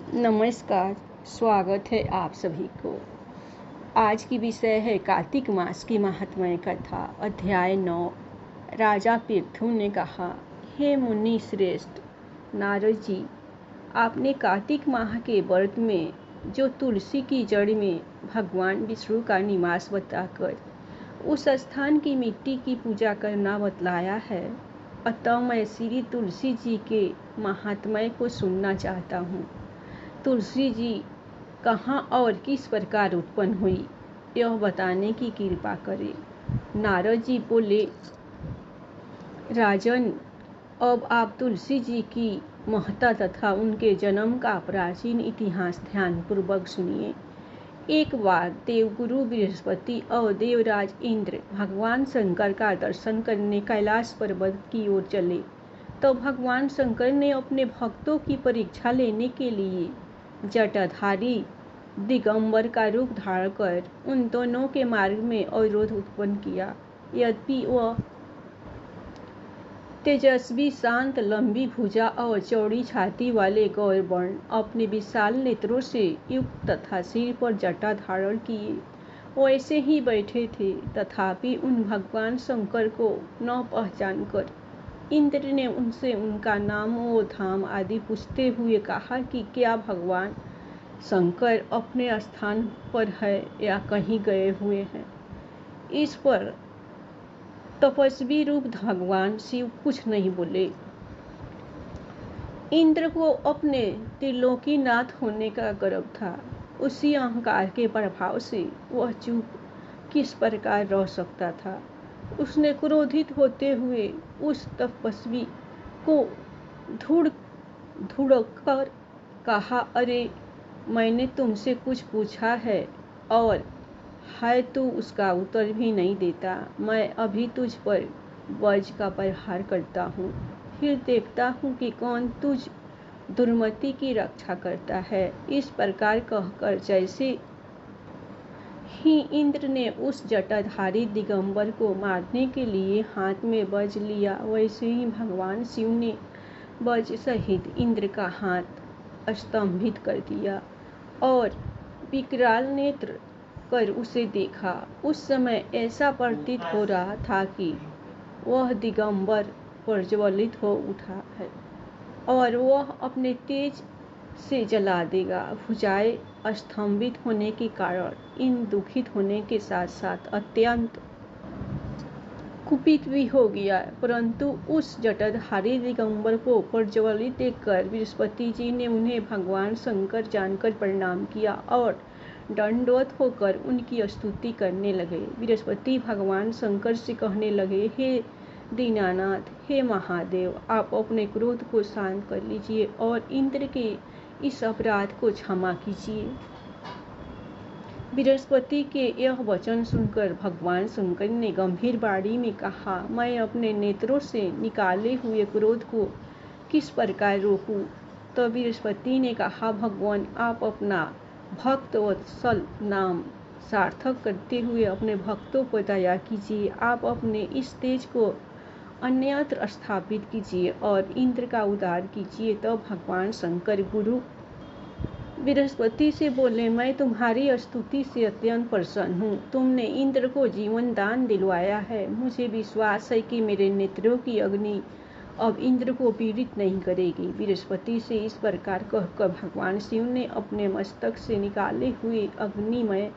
नमस्कार, स्वागत है आप सभी को। आज की विषय है कार्तिक मास की महात्म्य कथा, अध्याय 9। राजा पृथु ने कहा, हे मुनि श्रेष्ठ नारद जी, आपने कार्तिक माह के व्रत में जो तुलसी की जड़ में भगवान विष्णु का निवास बताकर उस स्थान की मिट्टी की पूजा करना बतलाया है, अतः मैं श्री तुलसी जी के महात्म्य को सुनना चाहता हूँ। तुलसी जी कहाँ और किस प्रकार उत्पन्न हुई, यह बताने की कृपा करें। नारद जी बोले, राजन, अब आप तुलसी जी की महत्ता तथा उनके जन्म का प्राचीन इतिहास ध्यानपूर्वक सुनिए। एक बार देवगुरु बृहस्पति और देवराज इंद्र भगवान शंकर का दर्शन करने कैलाश पर्वत की ओर चले, तो भगवान शंकर ने अपने भक्तों की परीक्षा लेने के लिए जटाधारी दिगंबर का रूप धारण कर उन दोनों के मार्ग में अवरोध उत्पन्न किया। यद्यपि वह तेजस्वी, शांत, लंबी भुजा और चौड़ी छाती वाले गौर वर्ण अपने विशाल नेत्रों से युक्त तथा सिर पर जटा धारण किए वैसे ही बैठे थे, तथापि उन भगवान शंकर को न पहचानकर इंद्र ने उनसे उनका नाम व धाम आदि पूछते हुए कहा कि क्या भगवान शंकर अपने स्थान पर है या कहीं गए हुए हैं। इस पर तपस्वी रूप भगवान शिव कुछ नहीं बोले। इंद्र को अपने त्रिलोकीनाथ होने का गर्व था। उसी अहंकार के प्रभाव से वह चुप किस प्रकार रह सकता था। उसने क्रोधित होते हुए उस तपस्वी को धुड़कर कहा, अरे, मैंने तुमसे कुछ पूछा है और तू उसका उत्तर भी नहीं देता। मैं अभी तुझ पर वज्र का प्रहार करता हूँ, फिर देखता हूँ कि कौन तुझ दुर्मति की रक्षा करता है। इस प्रकार कहकर जैसे ही इंद्र ने उस जटाधारी दिगंबर को मारने के लिए हाथ में वज्र लिया, वैसे ही भगवान शिव ने वज्र सहित इंद्र का हाथ स्तंभित कर दिया और विकराल नेत्र कर उसे देखा। उस समय ऐसा प्रतीत हो रहा था कि वह दिगंबर प्रज्वलित हो उठा है और वह अपने तेज से जला देगा। भुजाएं स्तंभित होने के कारण इन दुखित होने के साथ साथ अत्यंत कुपित भी हो गया, परंतु उस जटाधारी दिगंबर को प्रज्वलित देखकर बृहस्पति जी ने उन्हें भगवान शंकर जानकर प्रणाम किया और दंडवत होकर उनकी स्तुति करने लगे। बृहस्पति भगवान शंकर से कहने लगे, हे दीनानाथ, हे महादेव, आप अपने क्रोध को शांत कर लीजिए और इंद्र के इस अपराध को क्षमा कीजिए। बृहस्पति के यह वचन सुनकर भगवान शंकर ने गंभीर वाणी में कहा, मैं अपने नेत्रों से निकाले हुए क्रोध को किस प्रकार रोकूं। तो बृहस्पति ने कहा, भगवान, आप अपना भक्त वत्सल नाम सार्थक करते हुए अपने भक्तों पर दया कीजिए। आप अपने इस तेज को अन्यत्र स्थापित कीजिए और इंद्र का उद्धार कीजिए। तो भगवान शंकर गुरु बृहस्पति से बोले, मैं तुम्हारी स्तुति से अत्यंत प्रसन्न हूँ। तुमने इंद्र को जीवन दान दिलवाया है। मुझे विश्वास है कि मेरे नेत्रों की अग्नि अब इंद्र को पीड़ित नहीं करेगी। बृहस्पति से इस प्रकार कहकर भगवान शिव ने अपने मस्तक से निकाले हुए अग्निमय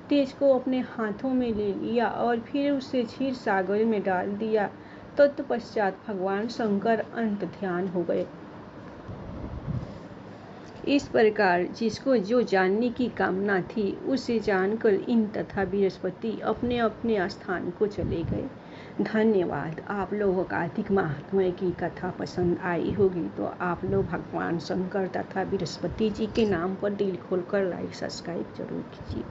तेज को अपने हाथों में ले लिया और फिर उसे क्षीर सागर में डाल दिया। तत्पश्चात भगवान शंकर अंत ध्यान हो गए। इस प्रकार जिसको जो जानने की कामना थी उसे जानकर इंद्र तथा बृहस्पति अपने अपने स्थान को चले गए। धन्यवाद। आप लोगों को कार्तिक महात्म्य की कथा पसंद आई होगी तो आप लोग भगवान शंकर तथा बृहस्पति जी के नाम पर दिल खोलकर लाइक सब्सक्राइब जरूर कीजिए।